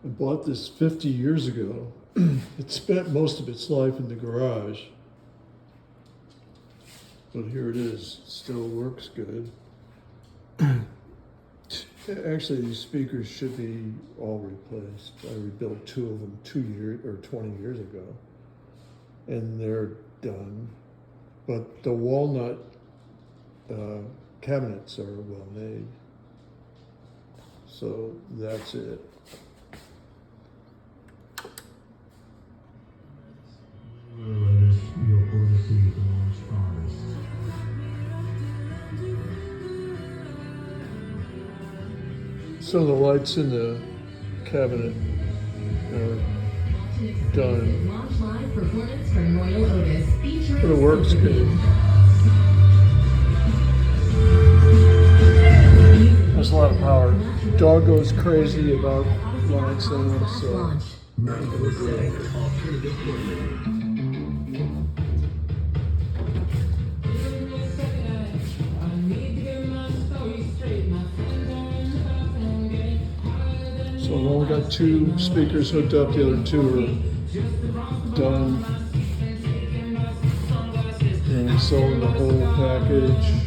I bought this 50 years ago. It spent most of its life in the garage. But here it is, it still works good. Actually, these speakers should be all replaced. I rebuilt 2 of them 20 years ago, and they're done. But the walnut cabinets are well made. So that's it. So the lights in the cabinet are done, but it works good. There's a lot of power. Dog goes crazy about lights and so. So I've only got 2 speakers hooked up, the other 2 are done. And sold the whole package.